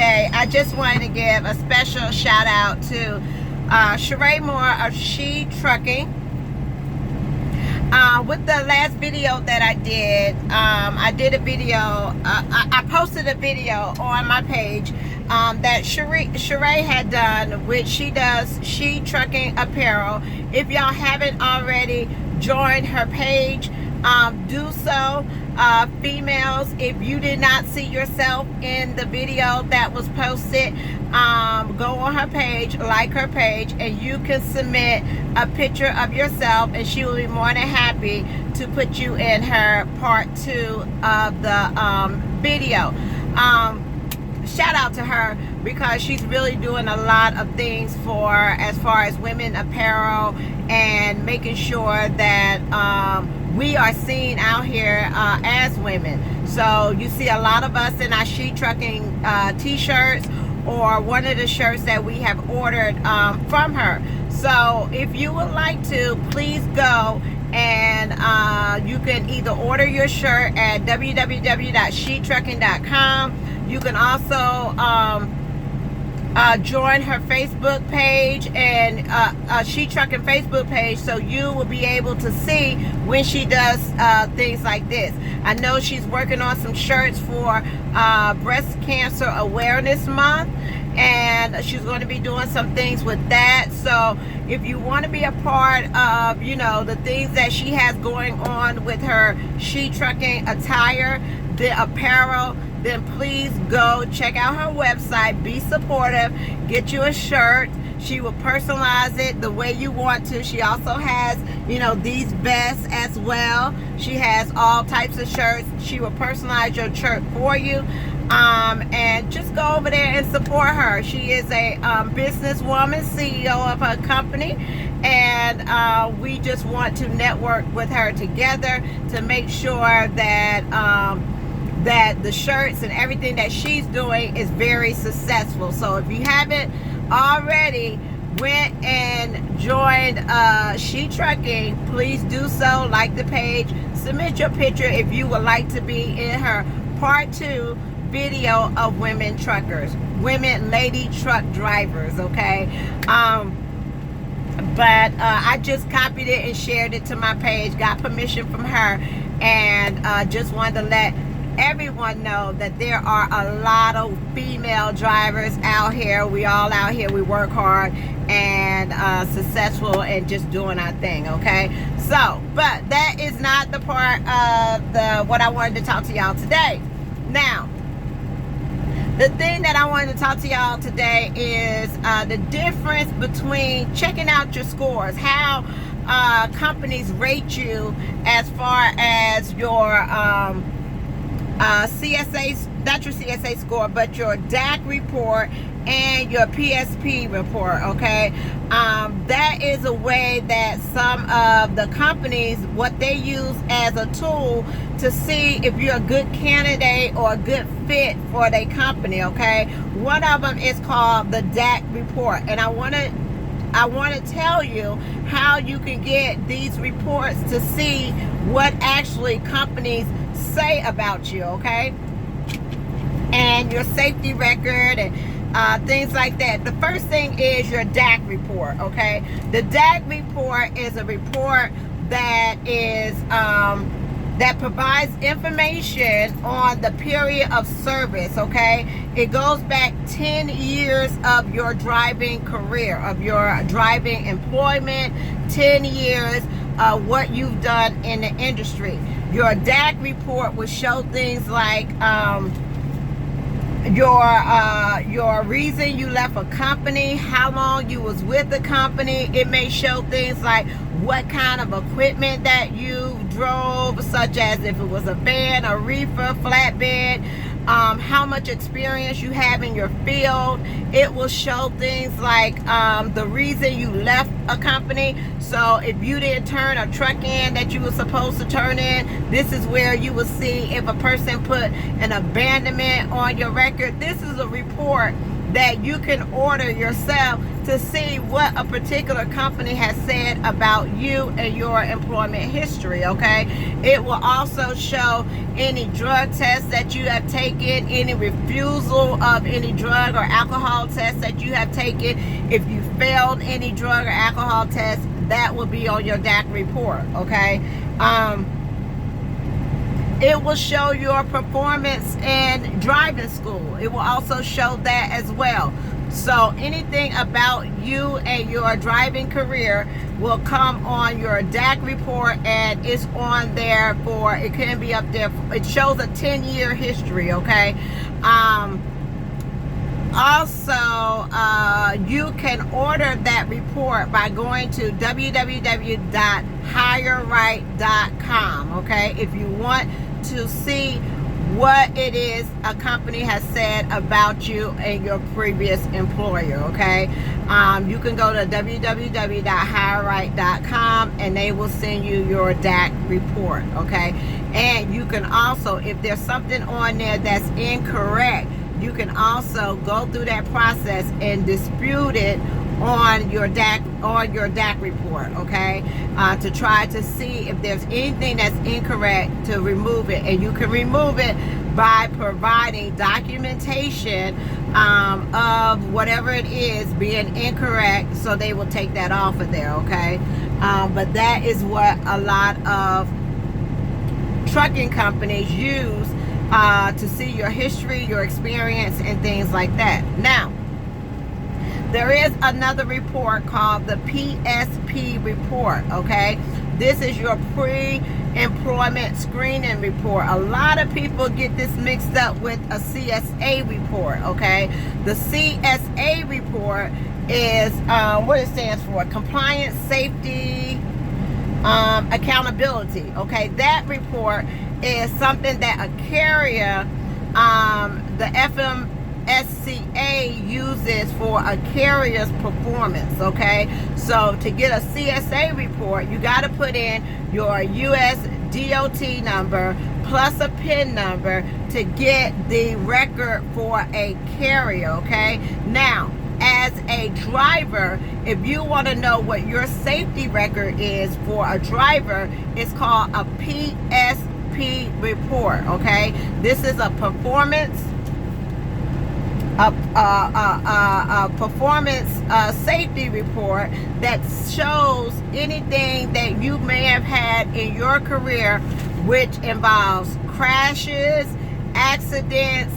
today, I just wanted to give a special shout out to Sheree Moore of She Trucking. With the last video that I did a video, I posted a video on my page that Sheree had done, which she does She Trucking Apparel. If y'all haven't already joined her page, do so. Females, if you did not see yourself in the video that was posted, go on her page, like her page, and you can submit a picture of yourself, and she will be more than happy to put you in her part 2 of the video. Shout out to her, because she's really doing a lot of things for as far as women apparel, and making sure that we are seen out here as women. So you see a lot of us in our She Trucking t-shirts, or one of the shirts that we have ordered from her. So if you would like to, please go and you can either order your shirt at www.shetrucking.com. You can also join her Facebook page, and She Trucking Facebook page, so you will be able to see when she does things like this. I know she's working on some shirts for Breast Cancer Awareness Month, and she's going to be doing some things with that. So if you want to be a part of, you know, the things that she has going on with her She Trucking attire, the apparel, then please go check out her website, be supportive, get you a shirt. She will personalize it the way you want to. She also has, you know, these vests as well. She has all types of shirts. She will personalize your shirt for you. And just go over there and support her. She is a businesswoman, CEO of her company, and we just want to network with her together to make sure that that the shirts and everything that she's doing is very successful. So if you haven't already went and joined She Trucking, please do so. Like the page, submit your picture if you would like to be in her part 2 video of women truckers, women lady truck drivers, okay? But I just copied it and shared it to my page, got permission from her, and just wanted to let everyone know that there are a lot of female drivers out here. We all out here, we work hard and successful and just doing our thing, okay? So, but that is not the part of what I wanted to talk to y'all today. Now, the thing that I wanted to talk to y'all today is the difference between checking out your scores, how companies rate you as far as your CSA, not your CSA score, but your DAC report and your PSP report, okay? That is a way that some of the companies, what they use as a tool to see if you're a good candidate or a good fit for their company, okay? One of them is called the DAC report, and I want to tell you how you can get these reports to see what actually companies say about you, okay? And your safety record and things like that. The first thing is your DAC report, okay? The DAC report is a report that is that provides information on the period of service, okay? It goes back 10 years of your driving career, of your driving employment, 10 years of what you've done in the industry. Your DAC report will show things like your reason you left a company, how long you was with the company. It may show things like what kind of equipment that you drove, such as if it was a van, a reefer, flatbed, how much experience you have in your field. It will show things like the reason you left a company. So if you didn't turn a truck in that you were supposed to turn in, this is where you will see if a person put an abandonment on your record. This is a report that you can order yourself to see what a particular company has said about you and your employment history, okay? It will also show any drug tests that you have taken, any refusal of any drug or alcohol tests that you have taken. If you failed any drug or alcohol tests, that will be on your DAC report, okay? It will show your performance in driving school. It will also show that as well. So anything about you and your driving career will come on your DAC report, and it's on there for, it can be up there. It shows a 10-year history, okay? Also, you can order that report by going to www.hireright.com, okay? If you want to see what it is a company has said about you and your previous employer, okay? You can go to www.hireright.com and they will send you your DAC report, okay? And you can also, if there's something on there that's incorrect, you can also go through that process and dispute it on your DAC report, okay? To try to see if there's anything that's incorrect, to remove it. And you can remove it by providing documentation of whatever it is being incorrect, so they will take that off of there, okay? But that is what a lot of trucking companies use to see your history, your experience, and things like that. Now, there is another report called the PSP report, okay? This is your pre-employment screening report. A lot of people get this mixed up with a CSA report, okay? The CSA report is what it stands for: compliance, safety, accountability, okay? That report is something that a carrier, the FMSCA uses for a carrier's performance, okay? So to get a CSA report, you got to put in your US DOT number plus a PIN number to get the record for a carrier, okay? Now, as a driver, if you want to know what your safety record is for a driver, it's called a PSP report, okay? This is a performance safety report that shows anything that you may have had in your career, which involves crashes, accidents,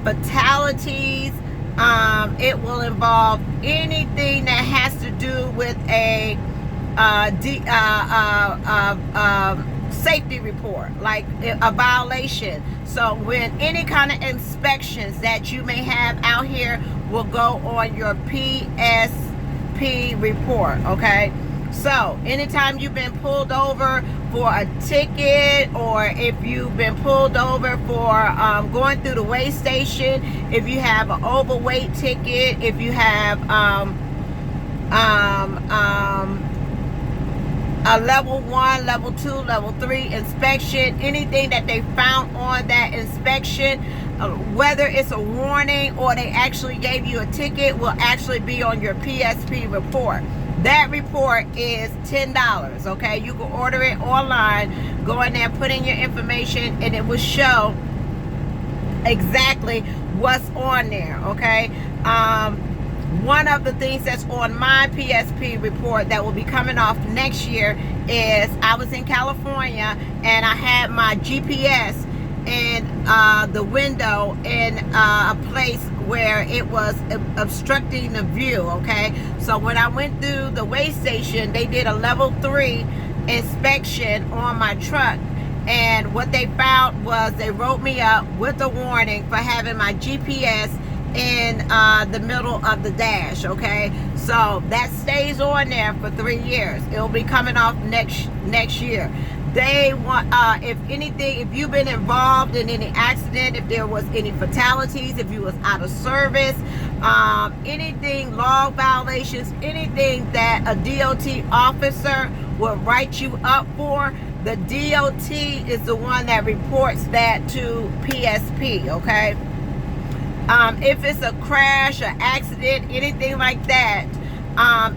fatalities. It will involve anything that has to do with a safety report, like a violation. So when any kind of inspections that you may have out here will go on your PSP report, okay? So anytime you've been pulled over for a ticket, or if you've been pulled over for going through the weigh station, if you have an overweight ticket, if you have a level 1, level 2, level 3 inspection, anything that they found on that inspection, whether it's a warning or they actually gave you a ticket, will actually be on your PSP report. That report is $10, okay? You can order it online, go in there, put in your information, and it will show exactly what's on there, okay? One of the things that's on my PSP report that will be coming off next year is I was in California and I had my GPS in the window in a place where it was obstructing the view, okay? So when I went through the weigh station, they did a level 3 inspection on my truck, and what they found was they wrote me up with a warning for having my GPS in the middle of the dash, okay? So that stays on there for 3 years. It'll be coming off next year. They want, if anything, if you've been involved in any accident, if there was any fatalities, if you was out of service, anything, log violations, anything that a DOT officer will write you up for, the DOT is the one that reports that to PSP, okay? If it's a crash, or accident, anything like that,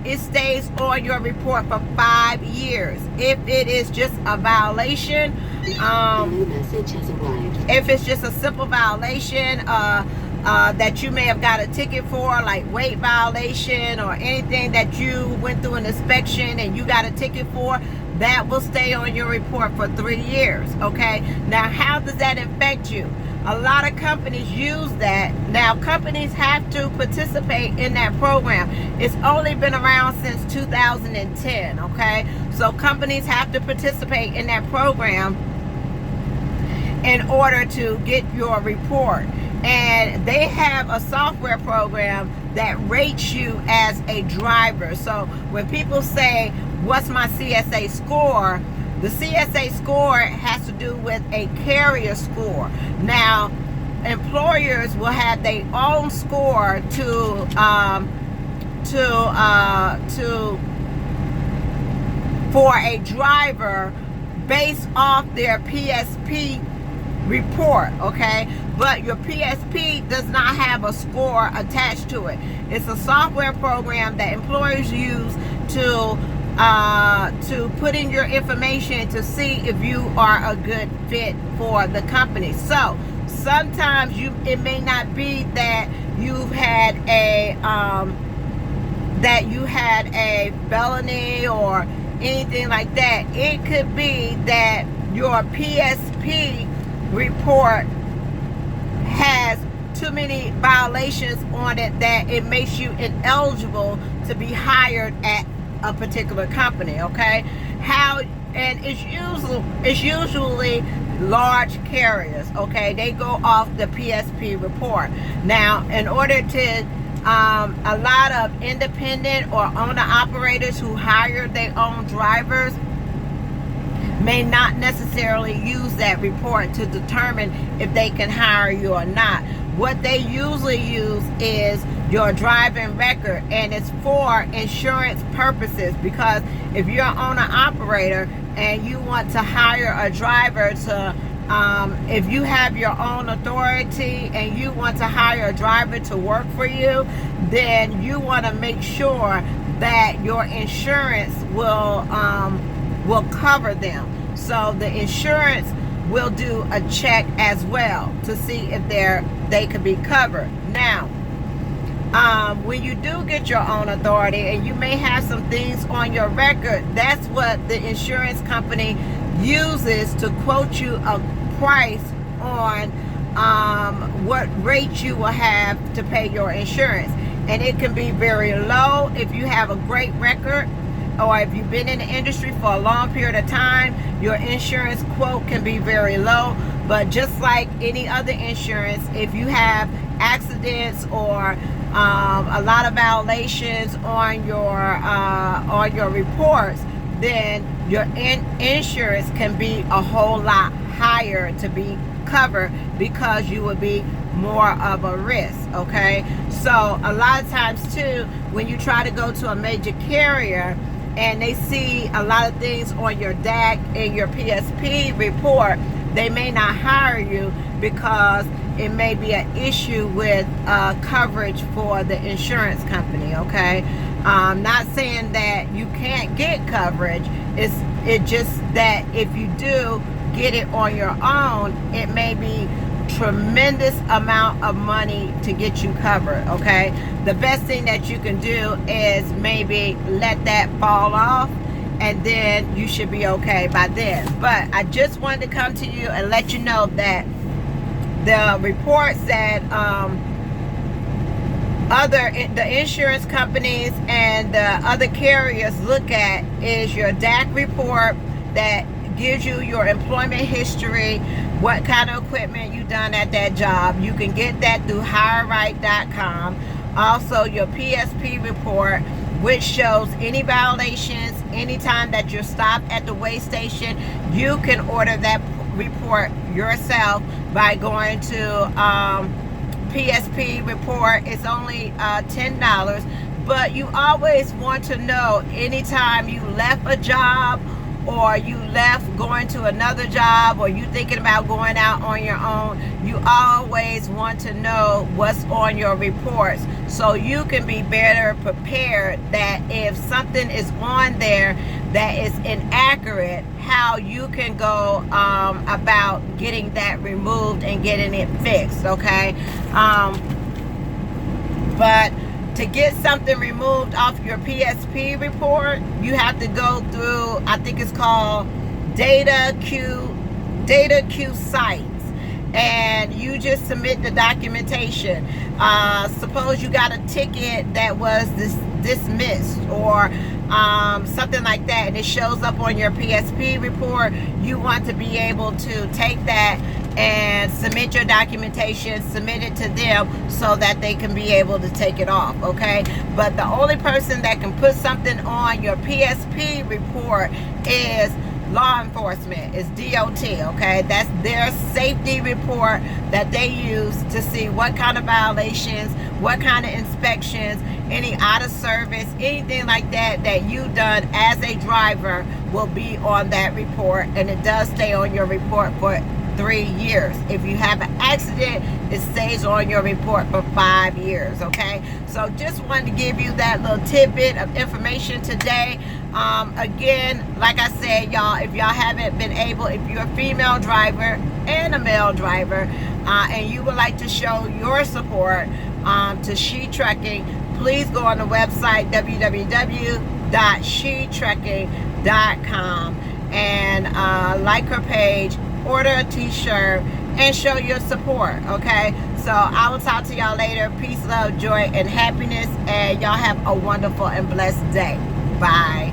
it stays on your report for 5 years. If it is just a violation, if it's just a simple violation that you may have got a ticket for, like weight violation or anything that you went through an inspection and you got a ticket for, that will stay on your report for 3 years. Okay, now how does that affect you? A lot of companies use that. Now, companies have to participate in that program. It's only been around since 2010, okay? So companies have to participate in that program in order to get your report. And they have a software program that rates you as a driver. So when people say, what's my CSA score? The CSA score has to do with a carrier score. Now, employers will have their own score for a driver based off their PSP report, okay? But your PSP does not have a score attached to it. It's a software program that employers use to put in your information to see if you are a good fit for the company. So sometimes it may not be that you've had a felony or anything like that. It could be that your PSP report has too many violations on it that it makes you ineligible to be hired at a particular company. Okay, and it's usually large carriers. Okay, they go off the PSP report. Now, in order to a lot of independent or owner operators who hire their own drivers may not necessarily use that report to determine if they can hire you or not. What they usually use is your driving record, and it's for insurance purposes, because if you're an owner operator and you want to hire a driver to if you have your own authority and you want to hire a driver to work for you, then you want to make sure that your insurance will cover them. So the insurance will do a check as well to see if they could be covered. Now, when you do get your own authority and you may have some things on your record, that's what the insurance company uses to quote you a price on what rate you will have to pay your insurance. And it can be very low if you have a great record, or if you've been in the industry for a long period of time, your insurance quote can be very low. But just like any other insurance, if you have accidents or a lot of violations on your reports, then your insurance can be a whole lot higher to be covered, because you would be more of a risk. Okay, so a lot of times too, when you try to go to a major carrier and they see a lot of things on your DAC and your PSP report, they may not hire you because it may be an issue with coverage for the insurance company. Okay, not saying that you can't get coverage. It's just that if you do get it on your own, it may be tremendous amount of money to get you covered. Okay, the best thing that you can do is maybe let that fall off, and then you should be okay by then. But I just wanted to come to you and let you know that the reports that the insurance companies and the other carriers look at is your DAC report that gives you your employment history, what kind of equipment you done at that job. You can get that through HireRight.com. Also, your PSP report, which shows any violations, anytime that you're stopped at the weigh station. You can order that report yourself by going to PSP report. It's only $10, but you always want to know anytime you left a job or you left going to another job, or you thinking about going out on your own, you always want to know what's on your reports so you can be better prepared that if something is on there that is inaccurate, how you can go about getting that removed and getting it fixed, okay? But to get something removed off your PSP report, you have to go through, I think it's called Data Q sites, and you just submit the documentation. Suppose you got a ticket that was dismissed or something like that, and it shows up on your PSP report. You want to be able to take that and submit your documentation, submit it to them so that they can be able to take it off, okay? But the only person that can put something on your PSP report is law enforcement, is DOT, okay? That's their safety report that they use to see what kind of violations, what kind of inspections, any out of service, anything like that that you done as a driver will be on that report, and it does stay on your report for 3 years. If you have an accident, it stays on your report for 5 years, okay? So just wanted to give you that little tidbit of information today. Again, like I said, y'all, if y'all haven't been able, if you're a female driver and a male driver, and you would like to show your support to She Trucking, please go on the website www.shetrucking.com and like her page, order a t-shirt, and show your support, okay? So I will talk to y'all later. Peace, love, joy, and happiness, and y'all have a wonderful and blessed day. Bye.